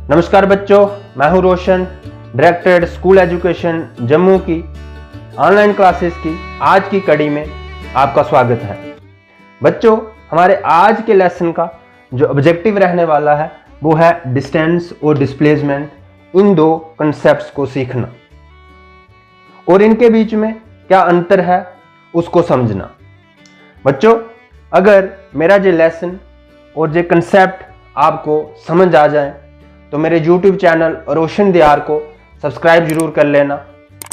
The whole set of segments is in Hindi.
नमस्कार बच्चों, मैं हूं रोशन, डायरेक्टर स्कूल एजुकेशन जम्मू की ऑनलाइन क्लासेस की आज की कड़ी में आपका स्वागत है। बच्चों, हमारे आज के लेसन का जो ऑब्जेक्टिव रहने वाला है वो है डिस्टेंस और डिस्प्लेसमेंट, इन दो कंसेप्ट्स को सीखना और इनके बीच में क्या अंतर है उसको समझना। बच्चों, अगर मेरा ये लेसन और ये कंसेप्ट आपको समझ आ जाए तो मेरे YouTube चैनल रोशन दियार को सब्सक्राइब जरूर कर लेना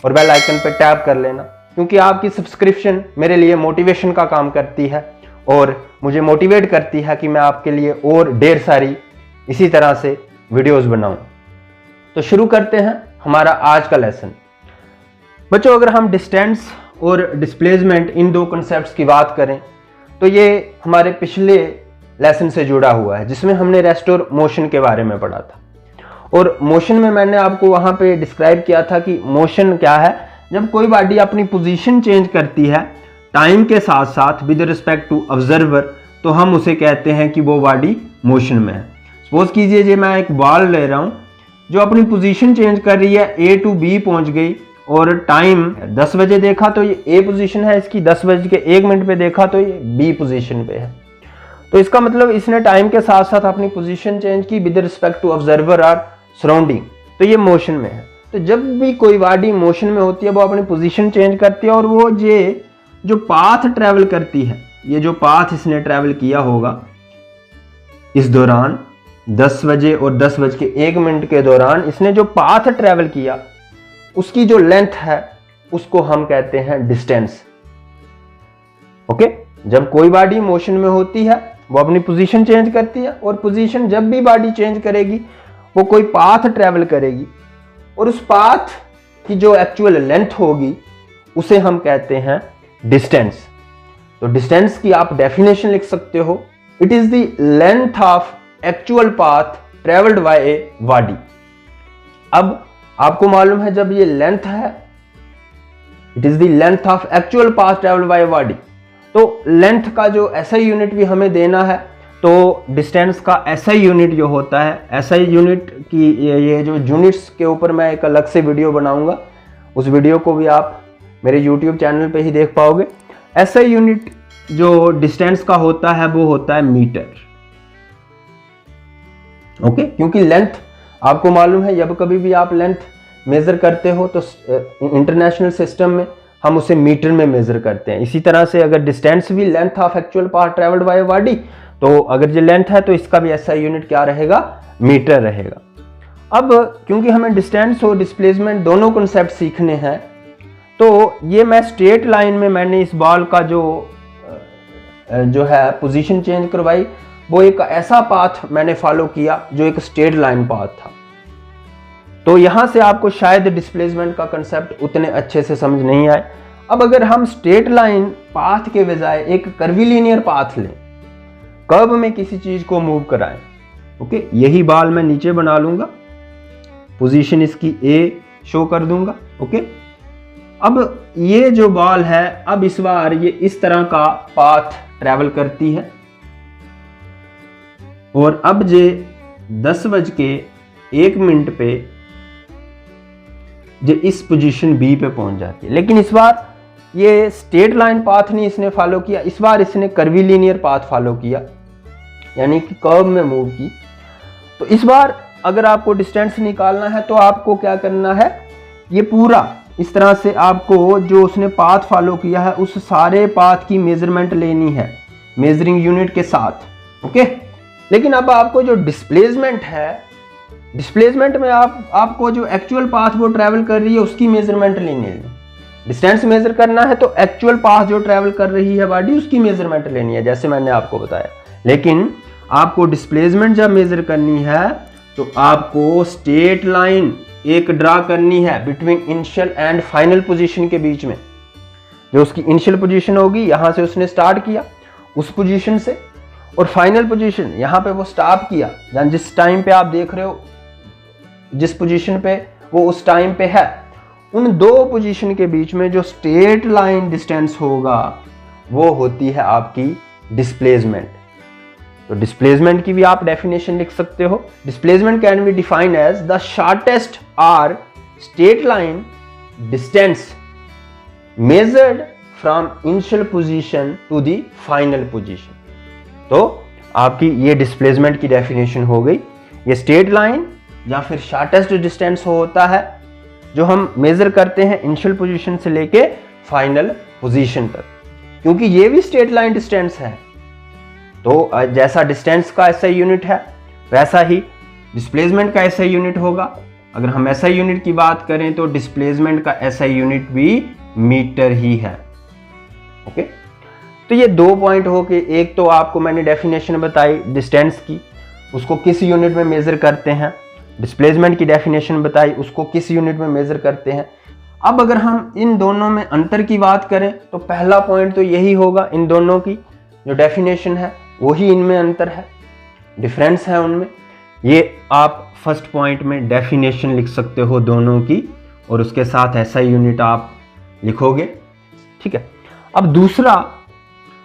और बेल आइकन पर टैप कर लेना, क्योंकि आपकी सब्सक्रिप्शन मेरे लिए मोटिवेशन का काम करती है और मुझे मोटिवेट करती है कि मैं आपके लिए और ढेर सारी इसी तरह से वीडियोस बनाऊं। तो शुरू करते हैं हमारा आज का लेसन। बच्चों, अगर हम डिस्टेंस और डिस्प्लेसमेंट इन दो कॉन्सेप्ट्स की बात करें तो ये हमारे पिछले लेसन से जुड़ा हुआ है, जिसमें हमने रेस्टोर मोशन के बारे में पढ़ा था। और मोशन में मैंने आपको वहां पे डिस्क्राइब किया था कि मोशन क्या है। जब कोई बॉडी अपनी पोजीशन चेंज करती है टाइम के साथ साथ विद रिस्पेक्ट टू ऑब्जर्वर, तो हम उसे कहते हैं कि वो बॉडी मोशन में है। सपोज कीजिए जे मैं एक बॉल ले रहा हूं जो अपनी पोजीशन चेंज कर रही है, ए टू बी पहुंच गई और टाइम 10 बजे देखा तो ये ए पोजीशन है इसकी, 10:01 पे देखा तो ये बी पोजीशन पे है। तो इसका मतलब इसने टाइम के साथ साथ अपनी पोजीशन चेंज की विद रिस्पेक्ट टू ऑब्जर्वर और सराउंडिंग, तो ये मोशन में है। तो जब भी कोई बॉडी मोशन में होती है वो अपनी पोजीशन चेंज करती है और वो ये जो पाथ ट्रेवल करती है, ये जो पाथ इसने ट्रेवल किया होगा इस दौरान 10 बजे और 10:01 के दौरान इसने जो पाथ ट्रेवल किया उसकी जो लेंथ है उसको हम कहते हैं डिस्टेंस। ओके, जब कोई बॉडी मोशन में होती है वो अपनी पोजीशन चेंज करती है और पोजीशन जब भी बॉडी चेंज करेगी वो कोई पाथ ट्रेवल करेगी और उस पाथ की जो एक्चुअल लेंथ होगी उसे हम कहते हैं डिस्टेंस। तो डिस्टेंस की आप डेफिनेशन लिख सकते हो, it is the length of actual path travelled by a body. अब आपको मालूम है जब ये लेंथ है, it is the length of actual path travelled by a body, तो लेंथ का जो SI यूनिट भी हमें देना है, तो डिस्टेंस का SI यूनिट जो होता है, SI यूनिट की ये जो यूनिट्स के ऊपर मैं एक अलग से वीडियो बनाऊंगा, उस वीडियो को भी आप मेरे YouTube चैनल पे ही देख पाओगे। SI यूनिट जो डिस्टेंस का होता है वो होता है मीटर। ओके, क्योंकि लेंथ आपको मालूम है जब कभी भी आप लेंथ मेजर करते हो तो इंटरनेशनल सिस्टम में हम उसे मीटर में मेजर करते हैं। इसी तरह से अगर डिस्टेंस भी length of actual path travelled by body, तो अगर ये लेंथ है तो इसका भी SI यूनिट क्या रहेगा, मीटर रहेगा। अब क्योंकि हमें डिस्टेंस और डिस्प्लेसमेंट दोनों कॉन्सेप्ट सीखने हैं, तो ये मैं स्ट्रेट लाइन में मैंने इस बॉल का जो है पोजीशन चेंज करवाई, वो एक ऐसा पाथ मैंने फॉलो किया जो एक स्ट्रेट लाइन पाथ था। तो यहां से आपको शायद डिस्प्लेसमेंट का कंसेप्ट उतने अच्छे से समझ नहीं आए। अब अगर हम स्ट्रेट लाइन पाथ के बजाय एक कर्वीलिनियर पाथ लें, कर्व में किसी चीज को मूव कराएं, ओके, यही बॉल मैं नीचे बना लूंगा, पोजीशन इसकी A शो कर दूंगा। ओके, अब ये जो बॉल है, अब इस बार ये इस तरह का पाथ ट्रेवल करती है और अब ये 10:01 पे जो इस पोजीशन B पे पहुंच जाती है। लेकिन इस बार ये स्ट्रेट लाइन पाथ नहीं इसने फॉलो किया, इस बार इसने कर्वीलिनियर पाथ फॉलो किया, यानी कि कर्व में मूव की। तो इस बार अगर आपको डिस्टेंस निकालना है तो आपको क्या करना है, ये पूरा इस तरह से आपको जो उसने पाथ फॉलो किया है उस सारे पाथ की मेजरमेंट लेनी है मेजरिंग यूनिट के साथ। ओके, लेकिन अब आपको जो डिस्प्लेसमेंट है, डिस्प्लेसमेंट में आपको जो एक्चुअल पाथ वो ट्रैवल कर रही है उसकी मेजरमेंट लेनी है। डिस्टेंस मेजर करना है तो एक्चुअल पाथ जो ट्रैवल कर रही है बॉडी उसकी मेजरमेंट लेनी है, जैसे मैंने आपको बताया। लेकिन आपको डिस्प्लेसमेंट जब मेजर करनी है तो आपको स्ट्रेट लाइन एक ड्रा करनी है between initial and final position के बीच में। जो उसकी इनिशियल पोजीशन होगी, यहां से उसने स्टार्ट किया उस पोजीशन से, और फाइनल पोजीशन यहां पे वो स्टॉप किया, यानी जिस टाइम पे आप देख रहे हो जिस पोजीशन पे वो उस टाइम पे है, उन दो पोजीशन के बीच में जो स्ट्रेट लाइन डिस्टेंस होगा वो होती है आपकी डिस्प्लेसमेंट। तो डिस्प्लेसमेंट की भी आप डेफिनेशन लिख सकते हो। Displacement can be defined as the shortest or straight line distance measured from initial position to the final position. तो आपकी ये डिस्प्लेसमेंट की डेफिनेशन हो गई। ये स्ट्रेट लाइन या फिर शॉर्टेस्ट डिस्टेंस होता है जो हम मेजर करते हैं इनिशियल पोजीशन से लेके फाइनल पोजीशन तक, क्योंकि ये भी स्ट्रेट लाइन डिस्टेंस है। तो जैसा डिस्टेंस का ऐसा यूनिट है वैसा ही डिस्प्लेसमेंट का ऐसा यूनिट होगा। अगर हम ऐसा यूनिट की बात करें तो डिस्प्लेसमेंट का ऐसा यूनिट भी मीटर ही है। ओके, तो ये 2 पॉइंट हो के, एक तो आपको मैंने डेफिनेशन बताई डिस्टेंस की, उसको किस यूनिट में मेजर करते हैं, डिस्प्लेसमेंट की डेफिनेशन बताई, उसको किस यूनिट में मेजर करते हैं। अब अगर हम इन दोनों में अंतर की बात करें तो पहला पॉइंट तो यही होगा, इन दोनों की जो डेफिनेशन है वही इनमें अंतर है, डिफरेंस है उनमें। ये आप फर्स्ट पॉइंट में डेफिनेशन लिख सकते हो दोनों की, और उसके साथ ऐसा यूनिट आप लिखोगे। ठीक है, अब दूसरा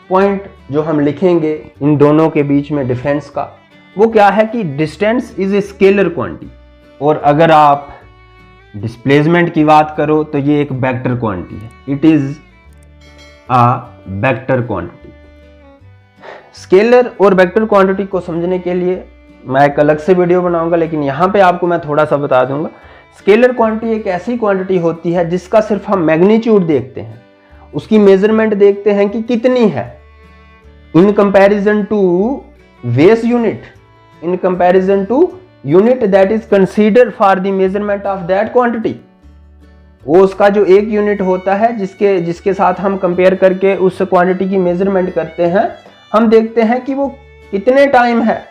पॉइंट जो हम लिखेंगे इन दोनों के बीच में डिफरेंस का, वो क्या है कि distance is a scalar quantity, और अगर आप डिस्प्लेसमेंट की बात करो तो ये एक वेक्टर क्वांटिटी है। It is a vector quantity. Scalar और वेक्टर क्वांटिटी को समझने के लिए मैं एक अलग से वीडियो बनाऊंगा, लेकिन यहां पे आपको मैं थोड़ा सा बता दूंगा। स्केलर क्वांटिटी एक ऐसी क्वांटिटी होती है जिसका सिर्फ हम मैग्नीट्यूड देखते हैं, उसकी मेजरमेंट देखते हैं कि कितनी है in comparison to base unit, in comparison to unit that is considered for the measurement of that quantity. वो उसका जो एक यूनिट होता है जिसके साथ हम कंपेयर करके उस क्वांटिटी की मेजरमेंट करते हैं, हम देखते हैं कि वो कितने टाइम है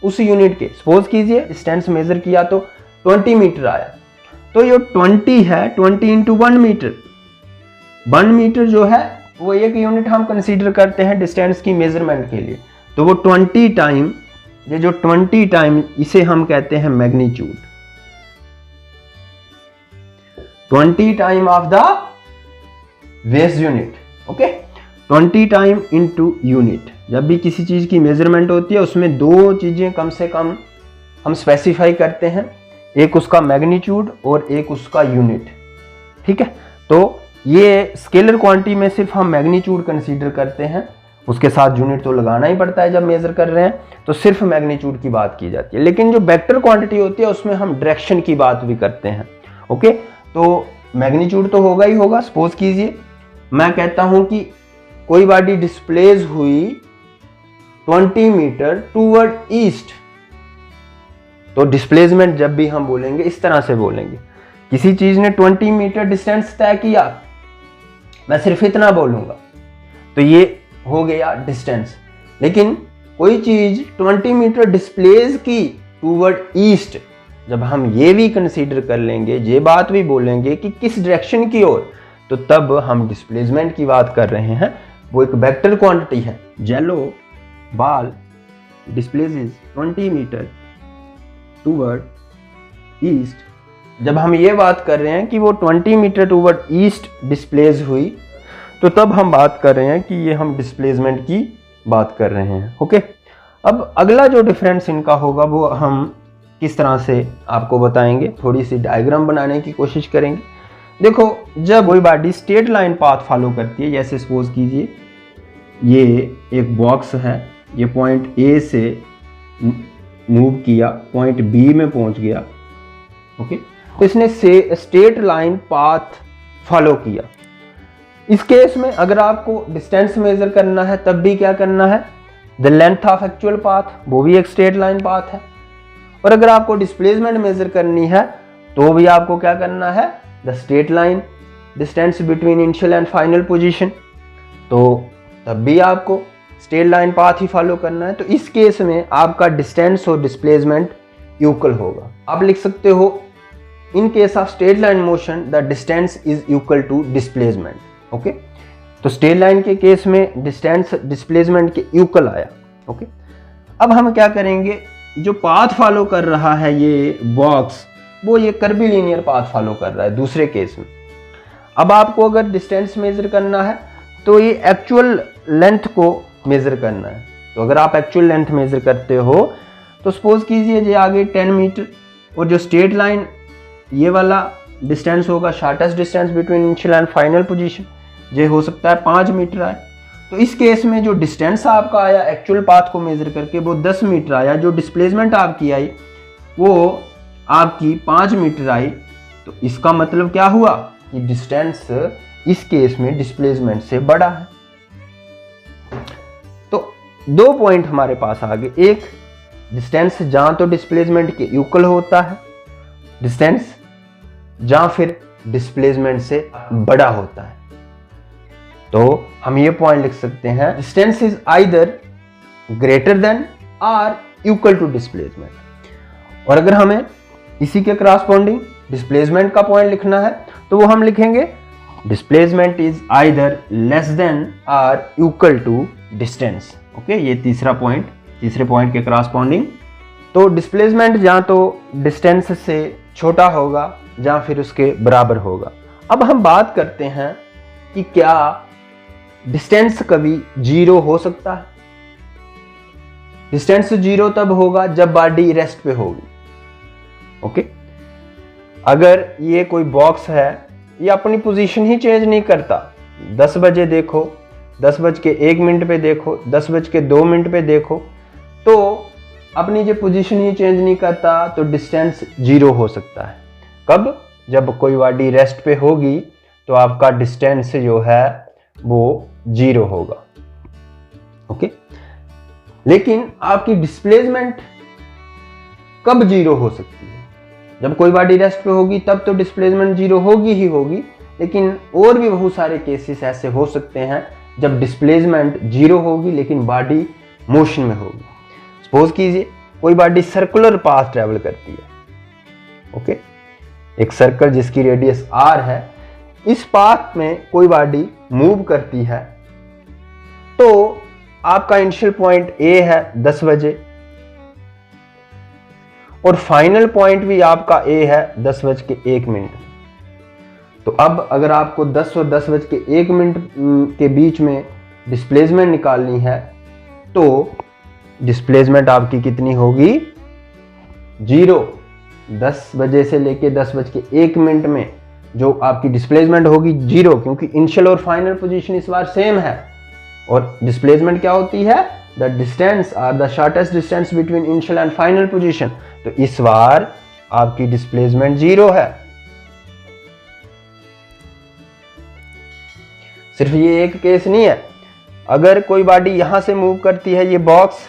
उस यूनिट के। सपोज कीजिए डिस्टेंस मेजर किया तो 20 मीटर आया, तो ये 20 है, 20 इंटू 1 मीटर। 1 मीटर जो है वो एक यूनिट हम कंसीडर करते हैं डिस्टेंस की मेजरमेंट के लिए। तो वो 20 टाइम, ये जो 20 टाइम, इसे हम कहते हैं magnitude. 20 time of the base unit. Okay, 20 time into unit. जब भी किसी चीज की मेजरमेंट होती है उसमें 2 चीजें कम से कम हम स्पेसिफाई करते हैं, एक उसका मैग्नीट्यूड और एक उसका यूनिट। ठीक है, तो ये स्केलर क्वांटिटी में सिर्फ हम मैग्नीट्यूड कंसीडर करते हैं, उसके साथ यूनिट तो लगाना ही पड़ता है जब मेजर कर रहे हैं, तो सिर्फ मैग्नीट्यूड की बात की जाती है। लेकिन जो वेक्टर क्वांटिटी होती है उसमें हम डायरेक्शन की बात भी करते हैं। ओके, तो मैग्नीट्यूड तो होगा ही होगा। सपोज कीजिए मैं कहता हूं कि कोई बॉडी डिस्प्लेस हुई 20 मीटर टूवर्ड ईस्ट, तो डिस्प्लेसमेंट जब भी हम बोलेंगे इस तरह से बोलेंगे, किसी चीज ने 20 मीटर डिस्टेंस तय किया, मैं सिर्फ इतना बोलूंगा तो ये हो गया डिस्टेंस। लेकिन कोई चीज 20 मीटर डिस्प्लेस की टूवर्ड ईस्ट, जब हम ये भी कंसीडर कर लेंगे, ये बात भी बोलेंगे कि किस डायरेक्शन की ओर, तो तब हम डिस्प्लेसमेंट की बात कर रहे हैं। वो एक वेक्टर क्वांटिटी है। Yellow ball displaces 20 metre toward east. जब हम ये बात कर रहे हैं कि वो 20 मीटर टूवर्ड ईस्ट डिस्प्लेस हुई, तो तब हम बात कर रहे हैं कि ये हम डिस्प्लेसमेंट की बात कर रहे हैं। ओके, अब अगला जो डिफरेंस इनका होगा वो हम किस तरह से आपको बताएंगे, थोड़ी सी डायग्राम बनाने की कोशिश करेंगे। देखो, जब कोई body straight line path follow करती है, जैसे सपोज कीजिए ये एक बॉक्स है, ये पॉइंट ए से मूव किया, पॉइंट बी में पहुंच गया। ओके, तो इसने से स्ट्रेट लाइन पाथ फॉलो किया। इस केस में अगर आपको डिस्टेंस मेजर करना है तब भी क्या करना है, the length of actual path, वो भी एक स्ट्रेट लाइन पाथ है। और अगर आपको डिस्प्लेसमेंट मेजर करनी है तो भी आपको क्या करना है, the straight line distance between initial and final position, तो तब भी आपको स्ट्रेट लाइन पाथ ही फॉलो करना है। तो इस केस में आपका डिस्टेंस और डिस्प्लेसमेंट इक्वल होगा। आप लिख सकते हो in case of straight line motion the distance is equal to displacement. Okay, तो स्ट्रेट लाइन के केस में डिस्टेंस डिस्प्लेसमेंट के इक्वल आया। ओके, अब हम क्या करेंगे, जो पाथ फॉलो कर रहा है ये बॉक्स, वो ये कर्वीलिनियर पाथ फॉलो कर रहा है दूसरे केस में। अब आपको अगर डिस्टेंस मेजर करना है तो ये एक्चुअल लेंथ को मेजर करना है, तो अगर आप एक्चुअल लेंथ मेजर करते हो तो सपोज कीजिए ये आगे 10 मीटर और जो स्ट्रेट लाइन ये वाला डिस्टेंस होगा, shortest distance between initial and final position, ये हो सकता है 5 मीटर आए। तो इस केस में जो डिस्टेंस आपका आया एक्चुअल पाथ को मेजर करके वो 10 मीटर आया, जो डिस्प्लेसमेंट आपकी आई वो आपकी 5 मीटर आई। तो इसका मतलब क्या हुआ कि डिस्टेंस इस केस में डिस्प्लेसमेंट से बड़ा है। तो 2 पॉइंट हमारे पास आ गए, एक डिस्टेंस जहां तो डिस्प्लेसमेंट के इक्वल होता है, डिस्टेंस जहां फिर डिस्प्लेसमेंट से बड़ा होता है। तो हम ये पॉइंट लिख सकते हैं distance is either greater than और इक्वल टू डिस्प्लेसमेंट। और अगर हमें इसी के करस्पॉन्डिंग डिस्प्लेसमेंट का पॉइंट लिखना है तो वो हम लिखेंगे displacement is either less than और इक्वल टू डिस्टेंस। ओके, ये तीसरा पॉइंट, तीसरे पॉइंट के करस्पॉन्डिंग। तो डिस्प्लेसमेंट जहां तो डिस्टेंस से छोटा होगा जहां फिर उसके बराबर होगा। अब हम बात करते हैं कि क्या डिस्टेंस कभी 0 हो सकता है। डिस्टेंस 0 तब होगा जब बॉडी रेस्ट पे होगी। ओके, अगर ये कोई बॉक्स है, ये अपनी पोजीशन ही चेंज नहीं करता, 10 बजे देखो, 10:01 पे देखो, 10:02 पे देखो, तो अपनी जो पोजीशन ही चेंज नहीं करता, तो डिस्टेंस 0 हो सकता है। कब? जब कोई बॉडी रेस्ट पे होगी तो आपका डिस्टेंस जो है वो 0 होगा। ओके, लेकिन आपकी डिस्प्लेसमेंट कब 0 हो सकती है? जब कोई बॉडी रेस्ट पे होगी तब तो डिस्प्लेसमेंट 0 होगी ही होगी, लेकिन और भी बहुत सारे केसेस ऐसे हो सकते हैं जब डिस्प्लेसमेंट 0 होगी लेकिन बॉडी मोशन में होगी। सपोज कीजिए कोई बॉडी सर्कुलर पाथ ट्रेवल करती है। ओके, एक सर्कल जिसकी रेडियस r है, इस पाथ में कोई बॉडी मूव करती है, तो आपका इनिशियल पॉइंट A है 10 बजे और फाइनल पॉइंट भी आपका A है 10:01। तो अब अगर आपको 10 और 10:01 के बीच में डिस्प्लेसमेंट निकालनी है तो डिस्प्लेसमेंट आपकी कितनी होगी? 0। 10 बजे से लेके 10:01 में जो आपकी डिस्प्लेसमेंट होगी 0, क्योंकि इनिशियल और फाइनल पोजीशन इस बार सेम है। और डिस्प्लेसमेंट क्या होती है? द डिस्टेंस और the shortest distance between initial and final position. तो इस बार आपकी डिस्प्लेसमेंट 0 है। सिर्फ ये एक केस नहीं है, अगर कोई बॉडी यहां से मूव करती है, ये बॉक्स,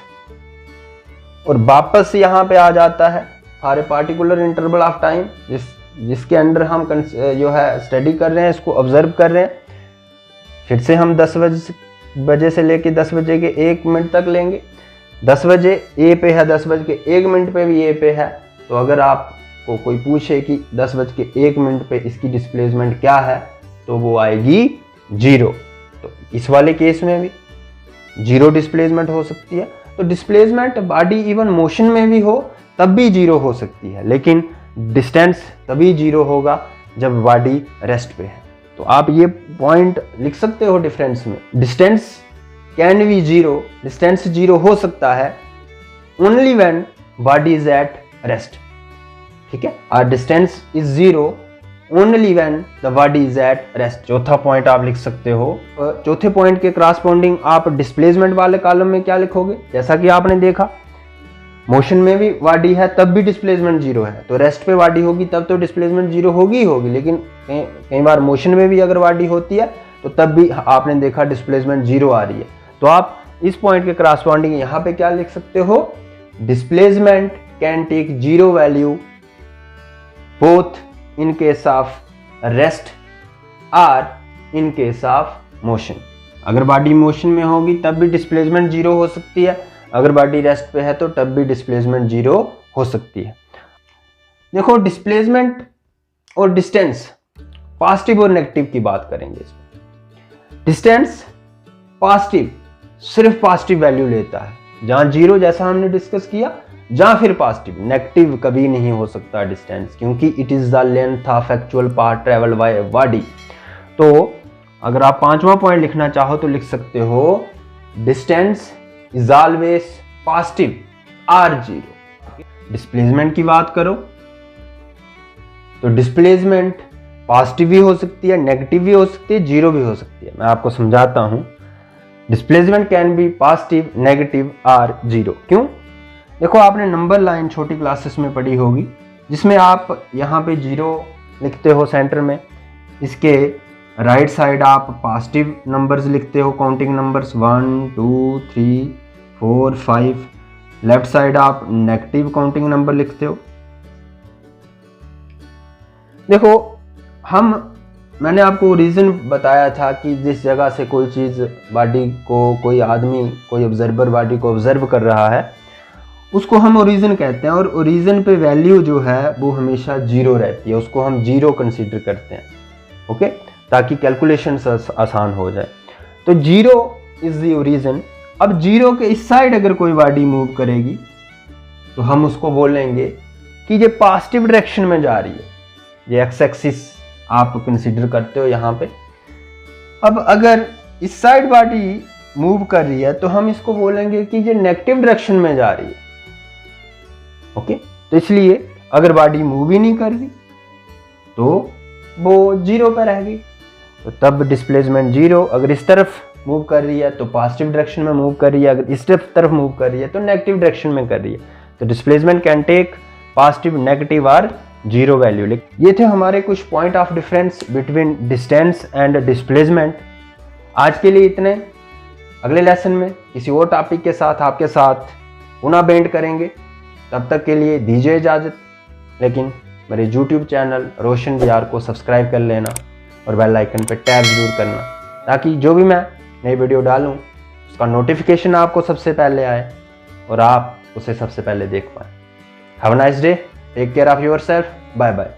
और वापस यहां पे आ जाता है for a particular interval of time, जिसके अंडर हम जो है स्टडी कर रहे हैं, इसको ऑब्जर्व कर रहे हैं, फिर से हम 10 बजे से लेके 10:01 तक लेंगे। 10 बजे A पे है, 10:01 पे भी A पे है। तो अगर आपको कोई पूछे कि 10:01 पे इसकी डिस्प्लेसमेंट क्या है, तो वो आएगी 0। तो इस वाले केस में भी 0 डिस्प्लेसमेंट हो सकती है। तो डिस्प्लेसमेंट बॉडी इवन मोशन में भी हो तब भी 0 हो सकती है, लेकिन डिस्टेंस तभी 0 होगा जब बॉडी रेस्ट पे है। तो आप ये पॉइंट लिख सकते हो डिफरेंस में, डिस्टेंस कैन बी 0, डिस्टेंस 0 हो सकता है only when body is at rest. ठीक है, और distance is 0 only when the body is at rest. चौथा पॉइंट आप लिख सकते हो। चौथे पॉइंट के करस्पॉन्डिंग आप डिस्प्लेसमेंट वाले कॉलम में क्या लिखोगे? जैसा कि आपने देखा, मोशन में भी बॉडी है तब भी डिस्प्लेसमेंट 0 है, तो रेस्ट पे बॉडी होगी तब तो डिस्प्लेसमेंट 0 होगी ही होगी, लेकिन कई बार मोशन में भी अगर बॉडी होती है तो तब भी आपने देखा डिस्प्लेसमेंट 0 आ रही है। तो आप इस पॉइंट के करस्पॉन्डिंग यहाँ पे क्या लिख सकते हो? Displacement can take 0 value both in case of rest और इन केस ऑफ मोशन। अगर बॉडी मोशन में होगी तब भी डिस्प्लेसमेंट 0 हो सकती है, अगर बॉडी रेस्ट पे है तो तब भी डिस्प्लेसमेंट 0 हो सकती है। देखो, डिस्प्लेसमेंट और डिस्टेंस, पॉजिटिव और नेगेटिव की बात करेंगे इसमें। डिस्टेंस पॉजिटिव, सिर्फ पॉजिटिव वैल्यू लेता है, जहां 0 जैसा हमने डिस्कस किया, जहां फिर पॉजिटिव। नेगेटिव कभी नहीं हो सकता डिस्टेंस, क्योंकि it is the length of actual path travel by body. तो अगर आप 5वां पॉइंट लिखना चाहो तो लिख सकते हो distance is always positive or zero. Displacement की बात करो तो डिस्प्लेसमेंट पॉजिटिव भी हो सकती है, नेगेटिव भी हो सकती है, जीरो भी हो सकती है। मैं आपको समझाता हूं। Displacement can B positive, negative और जीरो। क्यों? देखो, आपने नंबर लाइन छोटी क्लासेस में पढ़ी होगी, जिसमें आप यहाँ पे जीरो लिखते हो सेंटर में, इसके राइट साइड आप पॉजिटिव नंबर्स लिखते हो, काउंटिंग नंबर्स 1 2 3 4 5। लेफ्ट साइड आप नेगेटिव काउंटिंग नंबर लिखते हो। देखो, मैंने आपको रीज़न बताया था कि जिस जगह से कोई चीज़ बॉडी को, कोई आदमी, कोई ऑब्जर्वर बॉडी को ऑब्जर्व कर रहा है, उसको हम ओरिजिन कहते हैं। और ओरिजिन पे वैल्यू जो है वो हमेशा जीरो रहती है, उसको हम जीरो कंसीडर करते हैं। ओके, ताकि कैलकुलेशन आसान हो जाए। तो जीरो इज द ओरिजिन। अब जीरो के इस साइड अगर कोई बॉडी मूव करेगी तो हम उसको बोलेंगे कि ये पॉजिटिव डायरेक्शन में जा रही है। ये एक्स एक्सिस आप कंसीडर करते हो यहाँ पे। अब अगर इस साइड बॉडी मूव कर रही है तो हम इसको बोलेंगे कि ये नेगेटिव डायरेक्शन में जा रही है। ओके, तो इसलिए अगर बॉडी मूव ही नहीं कर रही तो वो जीरो पर रहेगी, तो तब डिस्प्लेसमेंट जीरो। अगर इस तरफ मूव कर रही है तो पॉजिटिव डायरेक्शन में मूव कर रही है, अगर इस तरफ मूव कर रही है तो नेगेटिव डायरेक्शन में कर रही है। तो displacement can take positive, negative और जीरो वैल्यू। ये थे हमारे कुछ point of difference between distance and displacement. आज के लिए इतने। अगले लेसन में किसी और टॉपिक के साथ आपके साथ पुनः भेंट करेंगे। तब तक के लिए दीजिए इजाज़त। लेकिन मेरे YouTube चैनल रोशन बिहार को सब्सक्राइब कर लेना और बेल आइकन पर टैप जरूर करना, ताकि जो भी मैं नई वीडियो डालूं उसका नोटिफिकेशन आपको सबसे पहले आए और आप उसे सबसे पहले देख पाएँ। Have a nice day, take care of yourself, bye bye.